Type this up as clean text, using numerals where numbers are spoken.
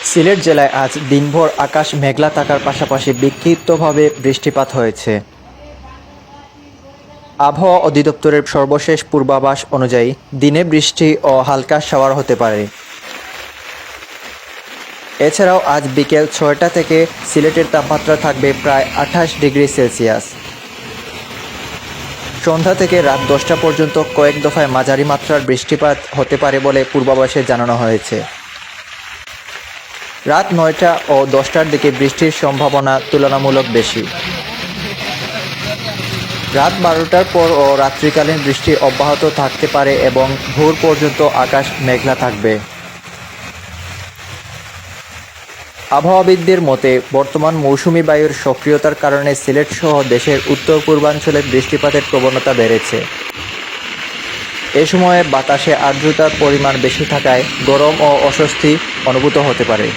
সিলেট জেলায় আজ দিনভর আকাশ মেঘলা থাকার পাশাপাশি বিক্ষিপ্তভাবে বৃষ্টিপাত হয়েছে। আবহাওয়া অধিদপ্তরের সর্বশেষ পূর্বাভাস অনুযায়ী দিনে বৃষ্টি ও হালকা শাওয়ার হতে পারে। এছাড়াও আজ বিকেল ৬টা থেকে সিলেটের তাপমাত্রা থাকবে প্রায় ২৮ ডিগ্রি সেলসিয়াস। সন্ধ্যা থেকে রাত ১০টা পর্যন্ত কয়েক দফায় মাঝারি মাত্রার বৃষ্টিপাত হতে পারে বলে পূর্বাভাসে জানানো হয়েছে। রাত ৯টা ও ১০টার দিকে বৃষ্টির সম্ভাবনা তুলনামূলক বেশি। রাত ১২টার পর ও রাত্রিকালীন বৃষ্টি অব্যাহত থাকতে পারে এবং ভোর পর্যন্ত আকাশ মেঘলা থাকবে। আবহাওয়াবিদদের মতে বর্তমান মৌসুমি বায়ুর সক্রিয়তার কারণে সিলেট সহ দেশের উত্তর পূর্বাঞ্চলে বৃষ্টিপাতের প্রবণতা বেড়েছে। এ সময়ে বাতাসে আর্দ্রতার পরিমাণ বেশি থাকায় গরম ও অস্বস্তি অনুভূত হতে পারে।